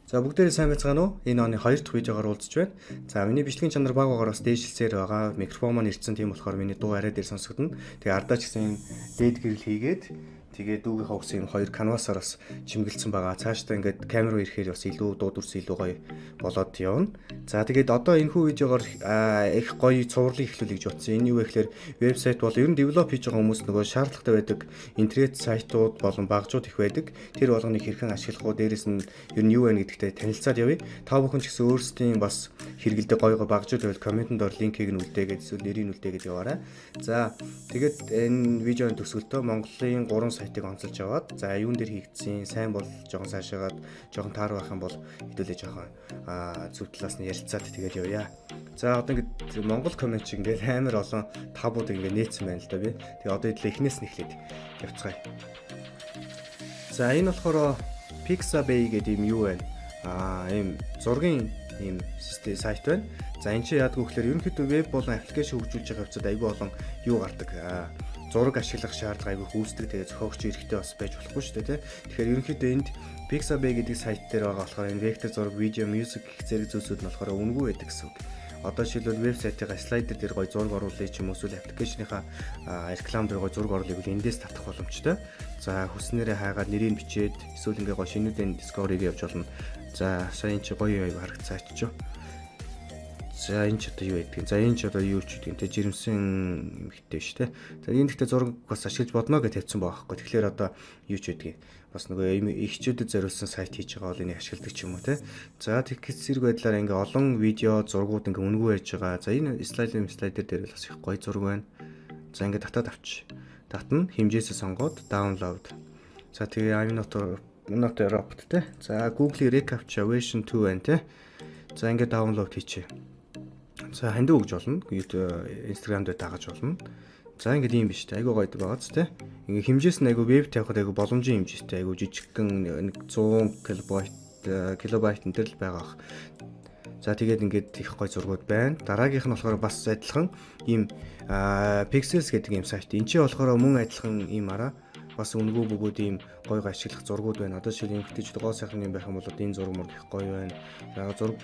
За бүгдээрээ сайн байцгаана уу? Энэ оны 2 дахь видеогоор уулзч байна. За миний бичлэгийн чанар баг багаар бас дээшилсээр байгаа. Микрофон маань ирсэн тийм болохоор миний дуу арай дээр сонсогдно. Тэгээ ардаа ч гэсэн дээд гэрэл хийгээд тэгээ дүүгийнхаа үсийг хоёр канвасаар бас чимгэлсэн байгаа. Цаашдаа ингээд камер руу ирэхээр бас илүү дуу дүрс илүү гоё болоод явна. За тэгээд одоо энэ хүү видеогоор их гоё цувралыг эхлүүлэх гэж бодсон. Энэ юу вэ гэхээр вебсайт бол ер нь девелоп хийж байгаа хүмүүс нөгөө шаардлагатай байдаг интернет сайтууд болон багжууд их байдаг. Тэр болгоныг хэрхэн ашиглах уу, дээрэс нь ер нь юу вэ гэдэгтээ танилцаад явъя. Та бүхэн ч гэсэн өөрсдийн бас хэрэгэлдэг гоё багжууд байвал комментэнд ор линкийг нь үлдээгээд эсвэл нэрийг нь үлдээгээд яваарай. За тэгээд энэ видеоны төгсгөлтөө Монголын 3 сайтыг онцолж аваад за юун дээр хийгдсэн, сайн бол жоохон сайшаагаад жоохон таар байх юм бол хэдүүлээ жоохон зөв талаас нь ярилцаад тэгээд явъя. За одоо ингээд Монгол коммент шиг ингээд амар олон табууд ингээд нээсэн байна л да би. Тэгээ одоо идлээ эхнээс нь эхлээд явцгаая. За энэ болохоор Pixabay гэдэг юм юу вэ? Ийм зургийн ийм систем сайт байна. За энэ чи яадаг вэ гэхээр ерөнхийдөө веб болон аппликейшн хөгжүүлж байгаа хэвчээд аягүй болон юу гардаг. Зураг ашиглах шаардлага аягүй үүсдэг. Тэгээ зохиогч эрэхтэй бас байж болохгүй шүү дээ, тий. Тэгэхээр ерөнхийдөө энд Pixabay гэдэг сайт дээр байгаа болохоор энэ вектор зураг, видео, мьюзик гэх зэрэг зүйлсүүд нь болохоор үнэгүй байдаг гэсэн үг. Одоо жишээлбэл вебсайтын слайдер дээр гоё зураг оруулъя ч юм уу, эсвэл аппликейшныхаа реклам дээр гоё зураг оруулъя гэвэл эндээс татах боломжтой. За хүснээрээ хайгаад нэрийг бичээд эсвэл ингээ гоё шинүүдэн Discovery-г явж болно. За сая энэ чи гоё аяг харагцаач. За энэ ч одоо юу гэдэг. За энэ ч одоо юу ч гэдэг. Тэ жирэмсэн эмхтэй шүү дээ. За энэ гэхдээ зураг бас ашиглаж бодно гэж тавьсан байгаа байхгүй. Тэгэхээр одоо юу ч гэдэг. Бас нөгөө ихчүүдэд зориулсан сайт хийж байгаа бол энийг ашигладаг ч юм уу те. За тэгэх зэрэг байдлаар ингээ олон видео, зургууд ингээ үнэгүй байж байгаа. За энэ слайдер дээр бас их гоё зураг байна. За ингээ татаад авч. Татна хэмжээсээ сонгоод download. За тэгээ I'm not a robot те. За Google Recaptcha version 2 байна те. За ингээ download хийчихье. За хандив өгж болно. YouTube, Instagram дээр дагаж болно. За ингээд ийм биш үү? Айгуу гоё байгаа ч тийм. Ингээ хэмжээс нь айгуу веб тавихад айгуу боломжийн хэмжээтэй айгуу жижигхэн 100 килобайт энэ төр л байгаа. За тэгээд ингээд их гоё зургууд байна. Дараагийнх нь болохоор бас адилхан ийм Pixels гэдэг ийм сайт. Энд чинь болохоор мөн адилхан ийм араа бас үнэгүй бөгөөд ийм гоё ашиглах зургууд байна. Одоо жишээл эмхтэйчүүд гоо сайхан юм байх юм бол одоо энэ зураг мөр их гоё байна. Зураг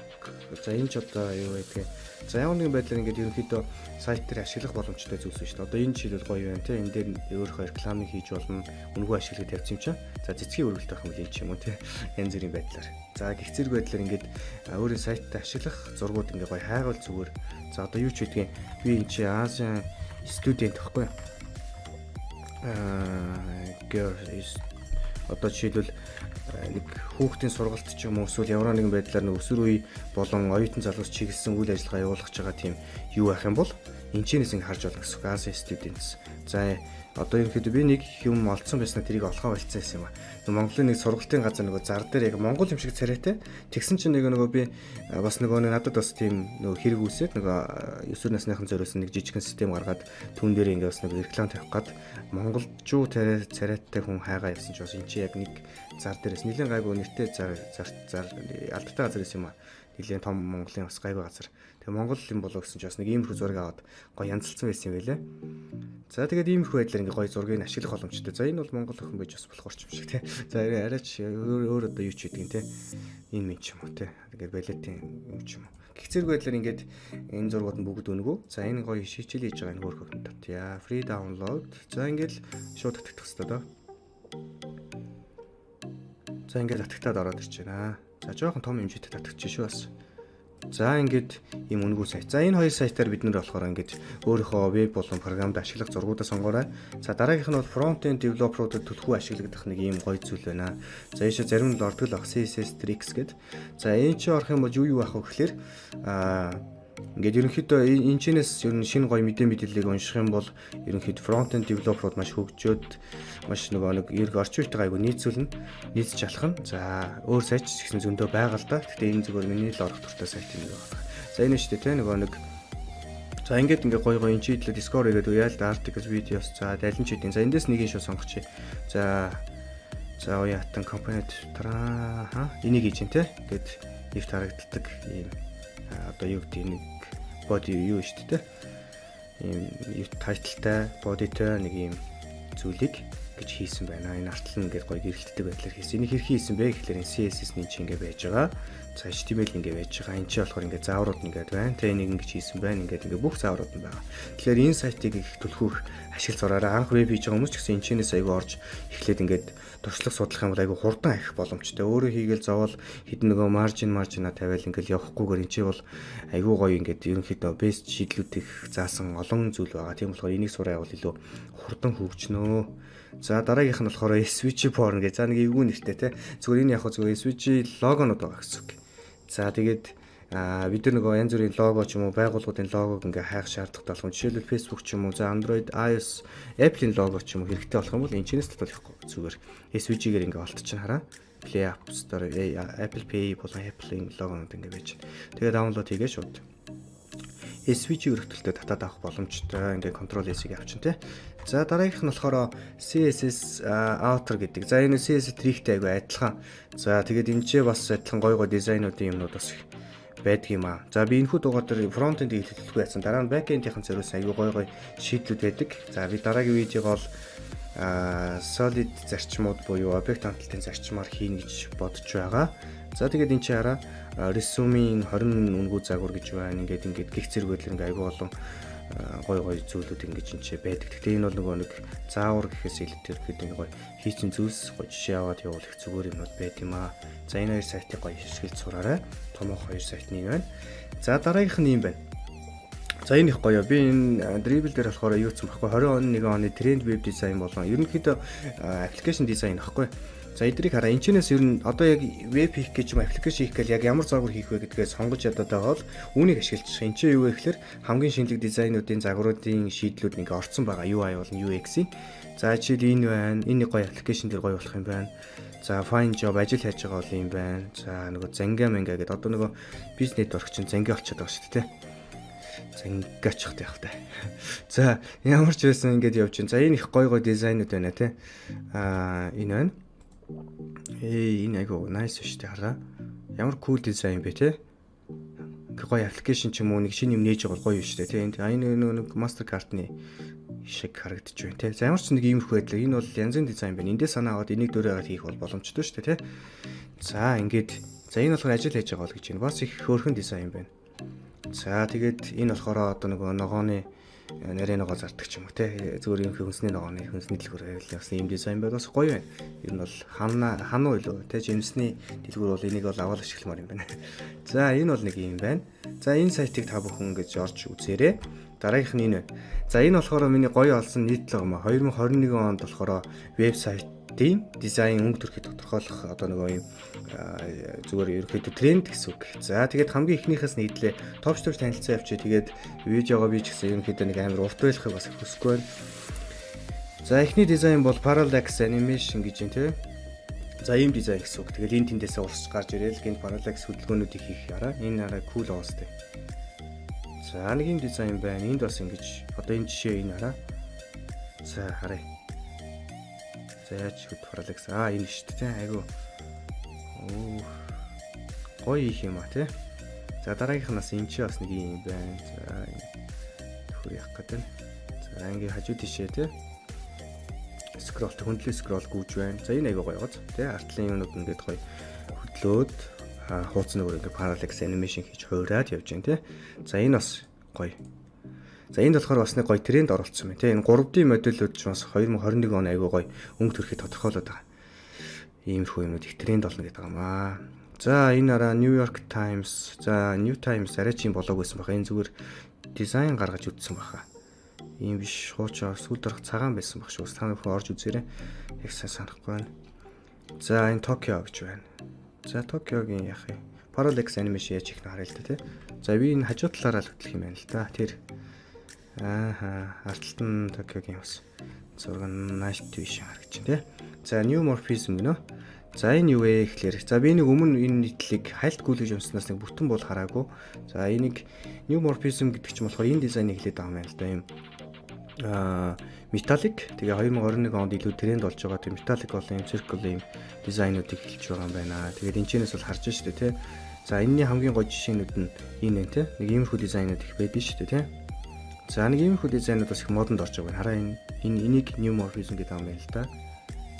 за энэ ч одоо юу вэ? За ямар нэгэн байдлаар ингээд ерөнхийдөө сайт дээр ашиглах боломжтой зүйлс шүү дээ. Одоо энэ жишээлбэл гоё байна те. Энэ дээр өөрийнхөө рекламыг хийж болно. Үнэгүй ашиглаж тавьсан юм чинь. За цэцгийн өргөлт байх юм л юм уу те. Янз бүрийн байдлаар. За гих зэрэг байдлаар ингээд өөрийн сайттай ашиглах зургууд ингээд гоё хайгуул зүгээр. За одоо юу ч гэдгийг би энэ чи Азийн студент гэхгүй. Одоо жишээлбэл нэг хүүхдийн сургалт ч юм уу эсвэл ямар нэгэн байдлаар нэг өсвөр үе болон оюутан залуус чиглэсэн үйл ажиллагаа явуулах гэж байгаа тийм юу байх юм бол энэ чинээс ингэ харж болно гэсэн үг. As students. За одоо ерөнхийдөө би нэг юм олцсон байснаа тэрийг олохоо болцсон юм аа. Монголын нэг сургалтын газар нөгөө зар дээр яг монгол юм шиг царайтай. Тэгсэн чинь нөгөө би бас нөгөө надад бас тийм нөгөө хэрэг үүсээд нөгөө өсвөр насныхан зориулсан нэг жижигхэн систем гаргаад түн дээр ингэ бас нэг реклам тавих гад монголчуу царайтай хүн хайгаа явсан ч бас эн чи яг нэг зар дээрээс нэлийн гайгүй нэртэй зар алдартай газар юм аа. Нэлийн том Монголын бас гайгүй газар. Тэгээ Монгол юм болоо гэсэн чи бас нэг иймэрхүү зураг аваад гоё янзлсан байсан юм байлээ. За тэгээд иймэрхүү байдлаар ингээ гоё зургийг ашиглах боломжтой. За энэ бол Монгол охин байж бас болох ч юм шиг тий. За арайч өөр одоо юу ч хийдэг тий. Энэ минь ч юм уу тий. Тэгээд балетын юм ч юм уу. Гэх зэрэг байдлаар ингээд энэ зургууд нь бүгд өнгөө. За энэ гоё шийдэл хийж байгаа энэ хөөрхөнд татъя. Free download. За ингээд шууд татах хэрэгтэй доо. За ингээд татагтаад ороод ирж байна. За жоохон том хэмжээтэй татагч шүү бас. За ингээд ийм үнэгүй сайт. За энэ хоёр сайтаар бид нэр болохоор ингээд өөрийнхөө веб болон програмд ашиглах зургуудаа сонгоорой. За дараагийнх нь бол front-end developer-уудад түлхүү ашиглагдах нэг ийм гоё зүйл байна. За ийшээ зарим нь ордог л баг CSS Tricks гэдэг. За энэ чи орох юм бол юу байх вэ гэхээр ингээд ерөнхийдөө энэ чинээс ер нь шинэ гоё мэдээллийг унших юм бол ерөнхийдөө front-end developer-ууд маш хөгжөөд маш нэг эрг орчин үетэйгээ айгу нийцүүлнэ, нийцж алах нь. За өөр сайт ч гэсэн зөндөө байгаа л да. Гэхдээ энэ зүгээр миний л орох туртай сайт юм байна. За энэ шүү дээ те нэг за ингээд гоё гоё энэ чиглэл Discovery гэдэг яал да articles, videos за далин чидийн. За эндээс нэг нь шууд сонгочих. За уяатан компонент энийг хийж дээ те. Ингээд нэвт харагддаг ийм одоо юу гэдэг нэг body юу шүү дээ. Ийм тайлтай, bodyтэй нэг ийм зүйлийг гэж хийсэн байна. Энэ артал нь ингээд гоё гэрэлтдэг байдлаар хийсэн. Энийг хэрхэн хийсэн бэ гэхлээр энэ CSS-ний чинь ингээд байж байгаа. За HTML ингээд байж байгаа. Энд чинь болохоор ингээд зааврууд ингээд байна. Тэ энийг ингэж хийсэн байна. Ингээд бүх зааврууд нь байгаа. Тэгэхээр энэ сайтыг их түлхүүх ашиг зураараа анх веб хийж байгаа хүмүүс ч гэсэн энэ чинээс айгүй орж эхлээд ингээд туршлага судлах юм бол айгүй хурдан ахих боломжтой. Өөрөө хийгээл зовол хэдэн нөгөө маржина тавиал ингээл явахгүйгээр энэ чинь бол айгүй гоё ингээд ерөнхийдөө бест шийдлүүдийг заасан олон зүйл байгаа. Тийм болохоор энийг сураа явал илүү хурдан хөгжнөө. За дараагийнх нь болохоор SVG porn гэж. За нэг эвгүй нэртэй те. Зүгээр энэ яг зүгээр SVG логонууд байгаа гэсэн үг. За тэгээд бид нар нөгөө янз бүрийн лого ч юм уу байгууллагуудын логог ингээ хайх шаардлагатай болох. Жишээлбэл Facebook ч юм уу, за Android, iOS, Apple-ийн лого ч юм уу хэрэгтэй болох юм бол энэ чинээс татуулахгүй. Зүгээр SVG-гээр ингээ олтчихна хараа. Play App Store, Apple Pay болон Apple-ийн логонууд ингээ байж байна. Тэгээд download хийгээ шууд SVG өргөтөлтөд татаад авах боломжтой. Ингээ Ctrl S-ийг авчин тэ. За дараагийнх нь болохоор CSS outer гэдэг. За энэ CSS tree-тэй айгүй адилхан. За тэгээд энэ ч бас адилхан гой дизайнуудын юмнууд бас байдаг юм аа. За би энэхүү дугаар дээр фронт-эндийг хэлэлцэхгүй яасан. Дараа нь бэк-эндийнхэн зориулсан айгүй гой шийдлүүд байдаг. За би дараагийн видеог бол solid зарчмууд буюу объект хандлтын зарчмаар хийнэ гэж бодож байгаа. За тэгээд энэ чи хараа resume-ийн 20 үнгүү загвар гэж байна. Ингээд гих зэрэгэл ингээ айгүй болон гой зүйлүүд ингэж энэ чи байдаг. Гэхдээ энэ бол нөгөө нэг заавар гэхээс илүүтэй ихэд гоё хийцэн зүйлс гоё жишээ аваад явуул их зүгээр юмнууд байт юм аа. За энэ хоёр сайтыг гоё хэсгэлж сураарай. Томоох хоёр сайтны юм байна. За дараагийнх нь юм байна. За энэ их гоё. Би энэ Dribble дээр болохоор юу гэсэн бэхгүй 21 оны тренд веб дизайн болон ерөнхийдөө аппликейшн дизайн ахгүй. За эдрийг хараа. Энэчнээс ер нь одоо яг веб хийх гэж юм аппликейшн хийх гэл яг ямар загвар хийх вэ гэдгээ сонгож ядаад байгаа бол үүнийг ашиглаж байгаа. Энд чинь юу вэ гэхээр хамгийн шинэлэг дизайнуудын загваруудын шийдлүүд ингээ орцсон байгаа. UI болон UX-ийн. За жишээл энэ байна. Энэ гоё аппликейшн дээр гоё болох юм байна. За find job ажил хайж байгаа бол юм байна. За нөгөө занга манга гэдэг одоо нөгөө бизнес нэтворк чинь занга болчиход байгаа шүү дээ. Зангаачих таах та. За ямар ч байсан ингэж явж чинь. За энэ их гоё дизайнууд байна те. Энэ байна. Энэ айгу nice шүү дээ хараа. Ямар cool дизайн бэ те. Гоё аппликейшн ч юм уу нэг шинэ юм нээж байгаа гоё шүү дээ те. Энэ нэг MasterCard-ны шиг харагдаж байна те. За ямар ч нэг иймэрхүү байдлаар энэ бол янзын дизайн байна. Эндээ санаа аваад энийг дөөрөөр хийх бол боломжтой шүү дээ те. За ингээд за энэ болохоор ажил хийж байгаа бол гэж байна. Бас их хөөрхөн дизайн байна. За тэгээд энэ болохоор одоо нөгөө ногооны нарийн ногоо зардаг ч юм уу те. Зүгээр юм хүнсний ногооны хүнсний дэлгүүр явуулсан ийм дизайн байгаад бас гоё байна. Ер нь бол хануу илүү те жимсний дэлгүүр бол энийг бол аваад ашигламаар юм байна. За энэ бол нэг юм байна. За энэ сайтыг та бүхэн гэж орж үзээрэй. Дараагийнх нь энэ байна. За энэ болохоор миний гоё олсон нийтлэг юм а. 2021 онд болохоор вебсайтын дизайн өнгө төрхийг тодорхойлох одоо нөгөө юм зүгээр ерөөхдөө тренд гэсэн үг. За тэгээд хамгийн эхнийхээс нь нийтлээ товч танилцсан явчих. Тэгээд видеогоо би ч гэсэн ерөөхдөө нэг амар урт байлахыг бас хүсэхгүй байна. За эхний дизайн бол parallax animation гэж юм те. За ийм дизайн гэсэн үг. Тэгээд энэ тэндээсээ урсч гарч ирээл гинт parallax хөдөлгөөнүүдийг хийх яраа. Энэ арай cool уустай. За нэг юм дизайн байна. Энд бас ингэж одоо энэ жишээ энэ хараа. За харъя. За яаж хөд parallax энэ шүү дээ. Айгу. Гоё их юм а тий. За дараагийнхнаас энэ чи бас нэг юм байна. За төхөр явах гэдэг. За ингээ хажуу тишээ тий. Scroll хөндлөө scroll гүйж байна. За энэ айгу гоё гоц тий. Артлын юмнууд ингээд гоё хөдлөөд хууц нөгөө ингээ parallax animation хийж хуураад явж байна тий. За энэ бас гоё. За энд болохоор бас нэг гоё тренд оруулсан байна тий. Энэ 3D модулүүд ч бас 2021 он айгу гоё өнгө төрхийг тодорхойлоод байгаа. Иймэрхүү юмуд их тренд болно гэдэг юм аа. За энэ араа New York Times, за New Times арай ч юм болоог байсан баха. Энэ зүгээр дизайн гаргаж үзсэн баха. Ийм биш хуучаа сүүл дөрөх цагаан байсан баг шүү. Та бүхэн орж үзээрэй. Яг сайн санахгүй байна. За энэ Tokyo гэж байна. За Tokyo-гийн яах юм? Parallax animation яаж хийх нь харъя л да тий. За би энэ хажуу талаараа л хөтлөх юм байна л да. Тэр артталт нь Tokyo-гийн бас зураг nice vision харагдаж байна тий. За new morphism гэнэ. За энэ юу вэ гэхлээр за би нэг өмнө энэ нийтлэг хайлт гүйлгэж унснаас нэг бүтэн бол хараагүй. За энийг new morphism гэдэг чинь болохоор энэ дизайныг хэлээд байгаа юм байна л да. Ийм металлик тэгээ 2021 онд илүү тренд болж байгаа тийм металлик болон юм циркл ийм дизайнуудыг хэлж байгаа юм байна. Тэгээд энэ чэнэс бол харж штэ тий. За энэний хамгийн гол жишээнүүд нь энэ тий. Нэг иймэрхүү дизайнууд их байдаг штэ тий. За нэг иймэрхүү дизайнууд бас их модонд орж байгаа юм. Хараа энийг new morphism гэдэг юм байна л да.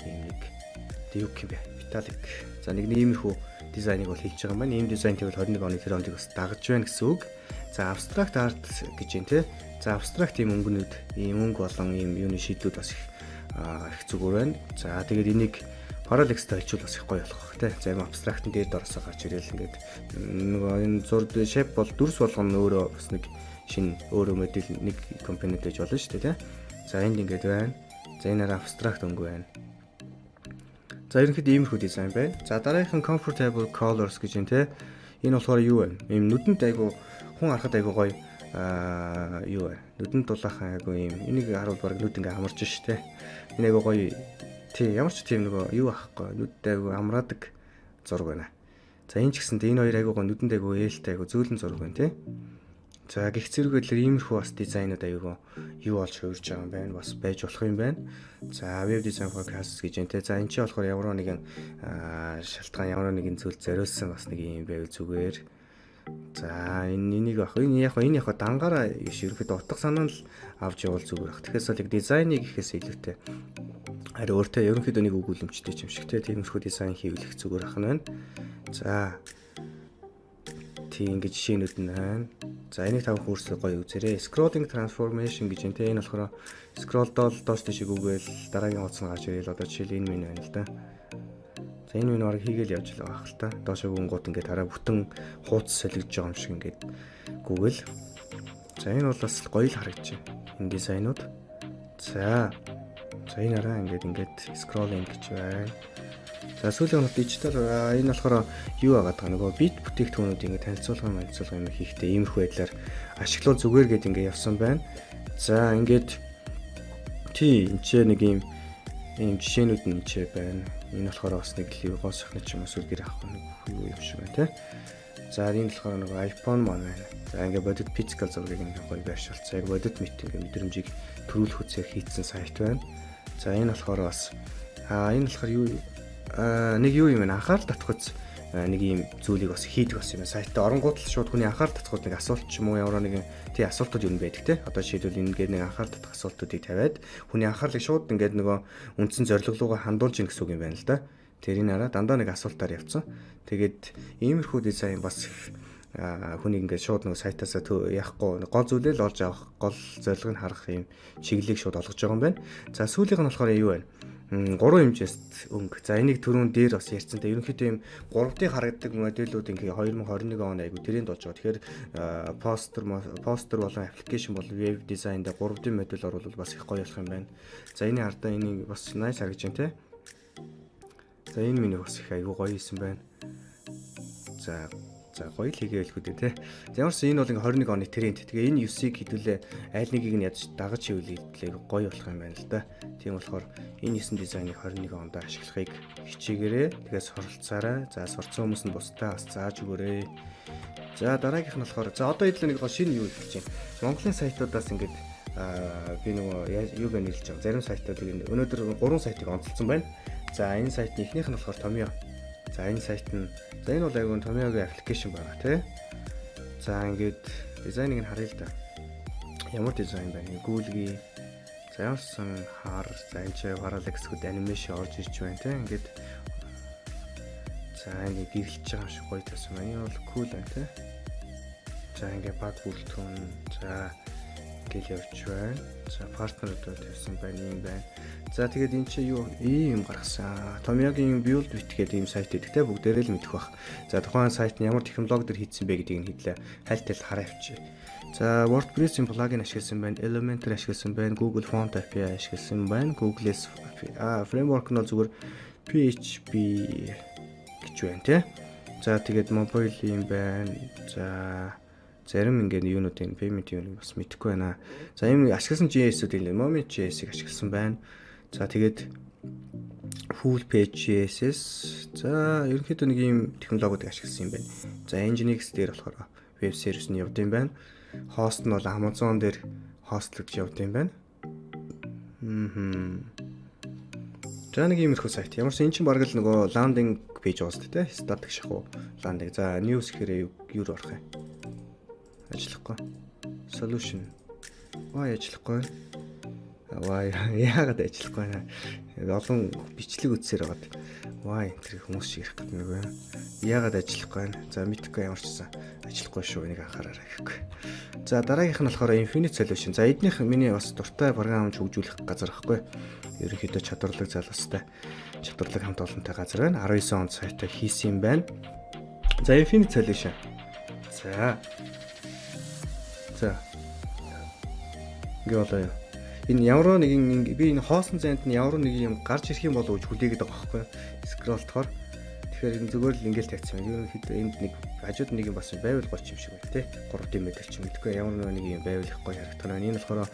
ийм нэг юу юм бэ? Металлик. За нэг иймэрхүү дизайныг бол хийж байгаа юм байна. Ийм дизайн тэгвэл 21 оны тэр ондыг бас дагаж байна гэсэн үг. За abstract art гэж юм те. За abstract ийм өнгөнүүд, ийм өнгө болон ийм юуны шийдлүүд бас их зүгээр байна. За тэгээд энийг parallax-тай хэлжүүл бас их гоё болох бах те. За ийм abstract-ын дээр доросоо гарч ирэл ингээд нөгөө энэ зурд shape бол дүрс болгоно өөрөө бас нэг шинэ өөрөө модель нэг компонент гэж болно шүү дээ те. За энд ингээд байна. За энэ abstract өнгө байна. За ерөнхийдөө иймэрхүү дизайн байна. За дараагийнх нь comfortable colors гэж юм те. Энэ болохоор юу вэ? Ийм нүдэнд айгу хүн харахад айгу гоё юу вэ? Нүдэнд дулаахан айгу ийм энийг харуул баг нүд ингээ амарч штэ. Энэ айгу гоё тий ямар ч тийм нөгөө юу ахгүй нүд айгу амраадаг зураг байна. За энэ ч гэсэнтэй энэ хоёр айгу гоё нүдэнд айгу ээлтэй айгу зөөлөн зураг байна тий. За гих зэрэглэлээр иймэрхүү бас дизайнууд аюугаа юу болж хувирж байгаа юм байна. Бас байж болох юм байна. За web design forecast гэж юм те. За энэ чи болохоор ямар нэгэн шалтгаан ямар нэгэн зүйл зориулсан бас нэг юм байв зүгээр. За энийг энэ яг дангаараа ерөөхдөө утга санаа л авч явал зүгээр бах. Тэгэхээр бол яг дизайныг гэхээс илүүтэй харин өөртөө ерөнхийдөө нэг өгүүлэмжтэй юм шиг те. Тиймэрхүү дизайн хийвлэх зүгээр ах нь байна. За тийм ингэж жишээнүүд нь байна. За энийг тавхан хүрсэл гоё үзээрэй. Scrolling transformation гэж юм те. Энэ болохоор scroll-дол доош тийш гүгээл дараагийн хуудас нь гарч ирэл одоо жишээл энэ минь байна л да. За энэ минь баг хийгээл явж л байгаа хэл та. Доошоо гүнгууд ингээд хараа бүтэн хуудас солигдож байгаа юм шиг ингээд гүгээл. За энэ бол бас гоё л харагдаж байна. Энэ дизайнууд. За энэ араа ингээд scrolling гэж байна. За сүүлийн нь дижитал энэ болохоор юу агаад байгаа нөгөө бит бүтээгдэхүүнүүд ингээд танилцуулга юм хийхдээ иймэрхүү байдлаар ашиглал зүгээр гээд ингээд явсан байна. За ингээд энэ ч нэг ийм жишээнүүд нь ч байна. Энэ болохоор бас нэг лого сахны ч юм уу сүлгэр авах нэг юу юм шиг байна тий. За энэ болохоор нөгөө iPhone маань байна. За ингээд бодит physical зургийг ингээд гоё байршуулсан. Яг бодит мэт ингээд мэдрэмжийг төрүүлэх үзээр хийцэн сайт байна. За энэ болохоор бас энэ болохоор юу нэг юу юм анхаарал татах нэг юм зүйлийг бас хийдэг бас юм сайтаа оронгууд л шууд хүний анхаарал татахуд нэг асуулт ч юм уу ямар нэгэн тий асуултууд юу байдаг те одоо жишээлбэл ингээд нэг анхаарал татах асуултуудыг тавиад хүний анхаарлыг шууд ингээд нөгөө үндсэн зорилго руугаа хандуулж ин гэсэн үг юм байна л да. Тэрийн араа дандаа нэг асуултаар явцсан. Тэгээд иймэрхүү дизайн бас хүний ингээд шууд нөгөө сайтаасаа яахгүй гол зүйлээ л олж авах гол зорилгыг харах юм чиглэлийг шууд олгож байгаа юм байна. За сүүлийнх нь болохоор юу вэ? 3 хэмжээст өнгө. За энийг түрүүн дээр бас ярьсан. Тэ ерөнхийдөө ийм 3D харагддаг модулууд ингээ 2021 он айгу тэрийн дболж байгаа. Тэгэхээр постэр болон аппликейшн бол веб дизайнд 3D модуль оруулах бас их гоё болох юм байна. За энэ хардаа энийг бас nice харагдаж байна те. За энэ миний бас их айгу гоё хийсэн байна. За гоё л хийгээл хүүдээ те. Ямарс энэ бол ингээ 21 оны тренд. Тэгээ энэ 9-ийг хэдүүлээ аль нэгийг нь ядаж дагаж хөвлөлээ гоё болох юм байна л да. Тийм болохоор энэ 9 дизайныг 21 онд ашиглахыг хичээгээрэй. Тэгээ суралцаарай. За сурцсан хүмүүс нь бусдаа бас зааж өгөөрэй. За дараагийнх нь болохоор за одоо хэдл нэг шинэ юу хэлж байна. Монголын сайтуудаас ингээд би нөгөө юуг нэлж байгаа. Зарим сайтууд өнөөдөр 3 сайтыг онцолсон байна. За энэ сайтны эхнийх нь болохоор Tomio. За энэ сайт нь за энэ бол айгуун Tomio-гийн аппликейшн байгаа тий. За ингээд дизайныг нь харъя л да. Ямар дизайн байна? Google-гийн за ямарсан хар за энэ ч parallax гэд анимашн орж ирж байна тий. Ингээд за ингэ гэрэлж байгаа юм шиг гоё тавьсан байна. Энэ бол cool байна тий. За ингээд баг бүрэлдэхүүн за гэл явж байна. За партнеруудад тавьсан байна юм байна. За тэгээд эн чинь юу ийм гаргасан. Tomio-гийн build bit гэдэг ийм сайт гэдэг те бүгдээрээ л мэдэх бах. За тухайн сайт нь ямар технологи дээр хийсэн бэ гэдгийг нь хэдлээ хайлтал хараа авчи. За WordPress-ийн плагин ашигласан байна, Elementor ашигласан байна, Google Font API ашигласан байна, Google-с framework нь бол зүгээр PHP гэж байна те. За тэгээд mobile юм байна. За зарим ингээд юунуудын payment юуныг бас мэдэхгүй байна. За ийм ашигласан JS-үүд Moment.js-ийг ашигласан байна. За тэгээд full page CSS за ерөнхийдөө нэг ийм технологиудыг ашигласан юм байна. За Nginx дээр болохоор веб сервис нь явд юм байна. Хост нь бол Amazon дээр хостлогдож явд юм байна. За нэг иймэрхүү сайт. Ямарсан эн чинь бараг л нөгөө landing page уус тэ static шахуу landing. За news гэхээр юу орох юм? Ажиллахгүй. Solution. Ажлахгүй. Ваа яагаад ажиллахгүй байна. Олон бичлэг үзсээр байгаад. Ваа энэ тэр хүмүүс шиг ярих гэдэг нэг юм. Яагаад ажиллахгүй байна. За мэдхгүй ямар ч гэсэн ажиллахгүй шүү энийг анхаараарай гэхгүй. За дараагийнх нь болохоор Infinite Solution. За эднийх миний бас дуртай програмч хөгжүүлэх газар байхгүй. Ерөнхийдөө чадварлаг залуустай чадварлаг хамт олонтой газар байна. 19 онд сайтаа хийсэн юм байна. За Infinite Solution. За. Ингээ болоо. Энэ ямар нэгэн би энэ хоосон зайд нь ямар нэг юм гарч ирэх юм болов гэж хүлээгээд байгаа байхгүй. Скроллтохоор. Тэгэхээр энэ зүгээр л ингээл тавьчихсан. Ерөнхийдөө энд нэг хажууд нэг юм бас байвал гоч юм шиг байна те. 3D метр ч юм гэдэггүй ямар нэг юм байвал ихгүй харагдах нь. Энэ болохоор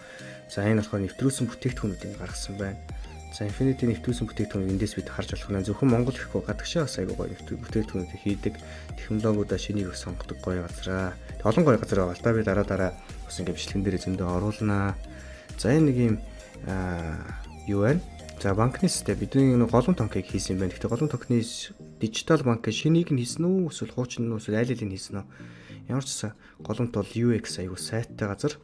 за энэ болохоор нэвтрүүлсэн бүтээгдэхүүнүүдийг гаргасан байна. За Infinity нэвтрүүлсэн бүтээгдэхүүн эндээс бид харж болох нь зөвхөн Монгол гэхгүй гадагшаа бас айгүй гоё бүтээгдэхүүнүүд хийдэг. Технологиудаа шинийг сонгодог гоё газараа. Олон гоё газар байгаа л да би дараа бас ингээ бичлэгэн дээр зөндөө оруулнаа. За энэ нэг юм юу вэ? За банкны систем бидний нэг голом тонкийг хийсэн юм байна. Гэхдээ голом тонкны дижитал банк шинийг нь хийсэн үү? Эсвэл хуучин нь эсвэл аль алийг нь хийсэн үү? Ямар ч гэсэн голомт бол UX аягүй сайттай газар.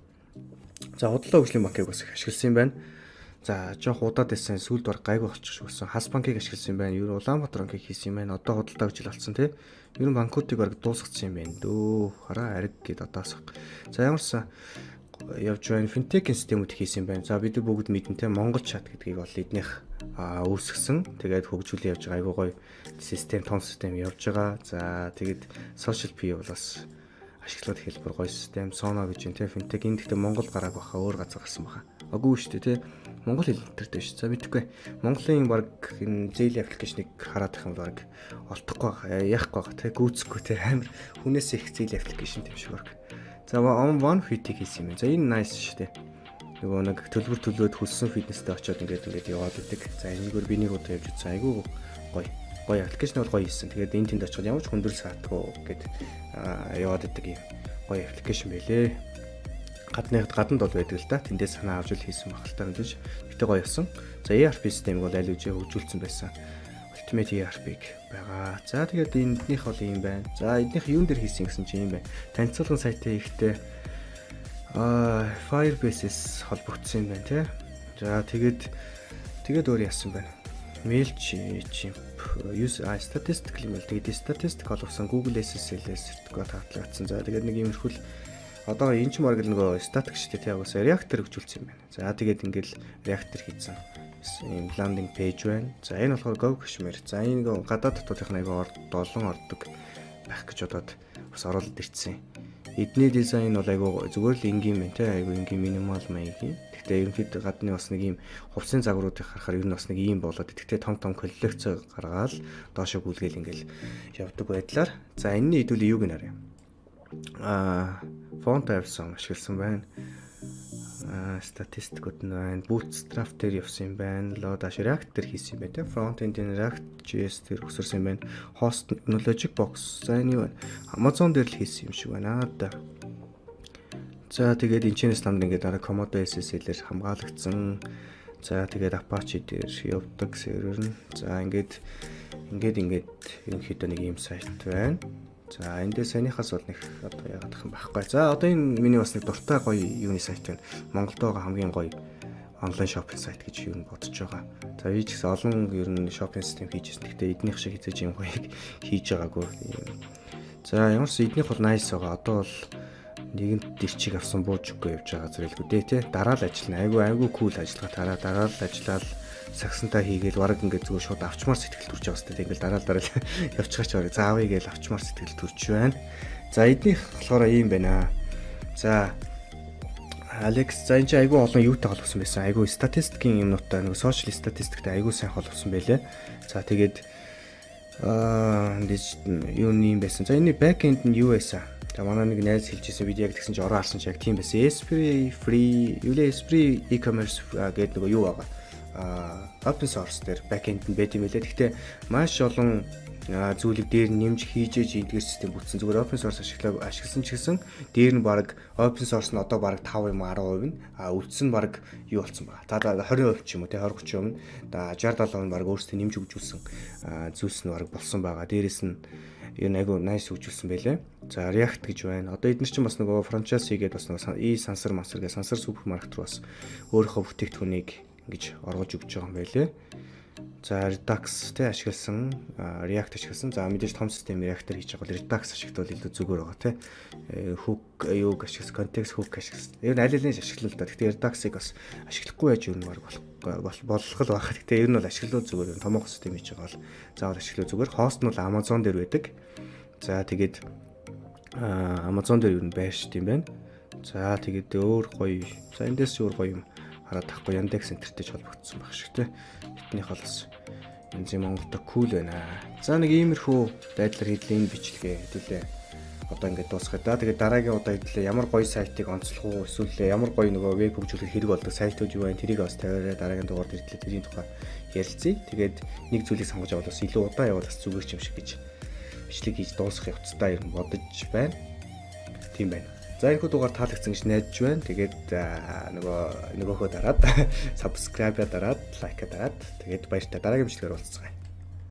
За худлаа хөгжлийн банкыг бас их ашигласан юм байна. За жоох удаад байсан сүүлд баг гайгүй болчих болсон. Хас банкыг ашигласан юм байна. Ер нь Улаанбаатар банкыг хийсэн юм байна. Одоо худалдаа хөгжил болсон тий. Ер нь банкуудыг баг дуусгацсан юм байна. Дөө хараа ариг гээд одоосох. За ямарсан явж байна. Финтекийн системүүд хийсэн юм байна. За бид бүгд мэднэ тий. Монгол чат гэдгийг бол эднийх үүсгэсэн. Тэгээд хөгжүүлээ явж байгаа айгүй гоё систем, том систем явж байгаа. За тэгээд social PO бол бас ашиглаад хэлбэр гоё систем. Sono гэж юм тий. Финтек энэ гэхдээ Монгол гарааг баха өөр газар гарсан баха. Агүй шүү дээ тий. Монгол хэл интертэй шүү. За мэдгүй. Монголын баг энэ зээл аппликейшнийг хараад их юм баг олдохгүй яахгүй байгаа тий. Гүйцэхгүй тий. Амар хүнээс их зээл аппликейшн тийм шиг баг. За one fit-ийг хийсэн юм. За энэ nice шүү дээ. Нөгөө нэг төлбөр төлөөд хүссэн фитнестэй очиод ингээд яваад идэг. За энэгээр би нэг удаа явж үзсэн. Айгүй гоё. Гоё аппликейшн бол гоё хийсэн. Тэгээд энэ тэнд очиод ямар ч хүндрэл саатгүй гэд яваад идэг юм. Гоё аппликейшн байлээ. Гаднад бол байдаг л да. Тэндээс санаа авч хийсэн баг л та мэдээж. Гэтэ гоё явсан. За ERP системийг бол аль үжээ хөгжүүлсэн байсан. Ultimate ERP-г байгаа. За тэгээд энднийх бол юм байна. За эднийх юун дээр хийсэн гэсэн чинь юм байна. Танилцуулгын сайтын ихтэй Firebase-с холбогдсон юм байна тий. За тэгээд өөр яасан байна. Mailchimp use statistical юм л тэгээд statistic олгосон Google SSL-с сертификат хавтлагдсан. За тэгээд нэг юм ирхүүл одоо энэ ч марг л нөгөө статик шүү дээ тий агаас React хөгжүүлсэн юм байна. За тэгээд ингээл React хийсэн юм landing page байна. За энэ болохоор Go Kashmir. За энэ гадаад дотоодын аяга олон ордог байх гэж бодоод бас оруулаад ирсэн. Эдний дизайн бол аяга зүгээр л энгийн байна тий аяга энгийн минимал маягийн. Гэхдээ ерөнхийдөө гадны бас нэг юм хувцсын загваруудыг харахаар ер нь бас нэг ийм болоод гэхдээ том коллекц гаргаад доошо гүйлгээл ингээл явдаг байдлаар. За энэний хэдүүл юуг нэрээ. Font авсан ашигласан байна. Статистикууд нь байна. Bootstrap дээр явсан юм байна. Lodash React дээр хийсэн юм байна. Тэ front-end-ийн React.js дээр өсөрсөн юм байна. Host Logic Box за энэ юу вэ? Amazon дээр л хийсэн юм шиг байна. За тэгээд энэ стандарт ингээд дараа Komodo SSL-ээр хамгаалагдсан. За тэгээд Apache дээр явдаг сервер нь. За ингээд ерөнхийдөө нэг ийм сайт байна. За эндээ санийхаас бол нэг одоо яагаад гэх юм байхгүй. За одоо энэ миний бас нэг дуртай гоё юуны сайт байна. Монголд байгаа хамгийн гоё онлайн шопинг сайт гэж юу бодож байгаа. За би ч гэсэн олон ер нь шопинг систем хийжсэн. Гэхдээ эднийх шиг хийж юм гоёг хийж байгаагүй. За ямар ч эднийх бол nice байгаа. Одоо бол нэгэнт дэрчиг авсан буужгүй явж байгаа зэрэлгүй дээ тий. Дараа л ажиллана. Айгу кул ажиллагаа дараа л ажиллаад сагсантаа хийгээл бараг ингээд зүгээр шууд авчмаар сэтгэл төрж байгаа хэвээр ингээл дараа л явчихаач орой. Заавыг гээл авчмаар сэтгэл төрж байна. За эднийх болохоор ийм байна. За Alex за энэ айгу олон юутай холбосон байсан. Айгу статистикийн юмнуудтай нэг social статистиктэй айгу сайн холбосон байлээ. За тэгээд юуны юм байсан. За энэ back-end нь юу байсан? За манай нэг найз хэлжсэн бид яг тэгсэн чи ороо харсан чи яг тийм байсан. Esprit e-commerce гэдэг нэг юу байгаа. Open source дээр back-end нь байт юм лээ. Гэхдээ маш олон зүйлийг дээр нэмж хийж ийдгээр систем бүтсэн. Зүгээр open source ашигласан ч гэсэн дээр нь баг open source нь одоо баг 5 юм 10% нь үлдсэн баг юу болсон байгаа. За 20% ч юм уу те 20-30% нь 60-70% нь баг өөрсдөө нэмж өгжүүлсэн зүйлс нь баг болсон байгаа. Дээрээс нь ер нь айгу nice хөгжүүлсэн байлээ. За React гэж байна. Одоо эдгээр чинь бас нөгөө franchise хийгээд бас нөгөө сансар мансар гэх сансар супермаркет руу бас өөрийнхөө бүтээгдэхүүнийг ингэж оргож өгч байгаа юм байлээ. За Redux тэ ашигласан, React ашигласан. За мэдээж том систем React-ээр хийж байгаа бол Redux ашиглавал илүү зүгээр байгаа тэ. Hook юуг ашигласан, context hook ашигласан. Ер нь аль алинь ашиглал л да. Гэхдээ Redux-ыг бас ашиглахгүй байж ер нь болох л байх. Гэхдээ ер нь бол ашиглал зүгээр томоохон систем хийж байгаа бол заавал ашиглал зүгээр. Хост нь бол Amazon дээр байдаг. За тэгээд Amazon дээр ер нь байршд юм байна. За тэгээд өөр гоё. За эндээс өөр гоё юм хараад тахгүй Yandex Center-тэй холбогдсон байх шиг те. Эднийх бол бас энэ зэм Монголд cool байна. За нэг иймэрхүү байдлаар хийлээ энэ бичлэгээ хэдүүлээ. Одоо ингээд дуусгая да. Тэгээд дараагийн удаа хэдүүлээ ямар гоё сайтыг онцлох уу эсвэл ямар гоё нөгөө веб хөгжүүлэх хэрэг болдог сайтууд юу байна тэрийг бас тавиараа дараагийн дугаард хэдүүлээ тэрийн тухай ярилцъя. Тэгээд нэг зүйлийг сонгож аваад бас илүү удаан яваад бас зүгээр ч юм шиг гэж бичлэг хийж дуусгах явцдаа юм бодож байна. Тийм байна. За энэ дугаар таалагдсан гэж найдаж байна. Тэгээд нөгөөхөө дараад subscribe дараад лайк дараад тэгээд баяртай дараагийн бичлэгээр уулзцгаая.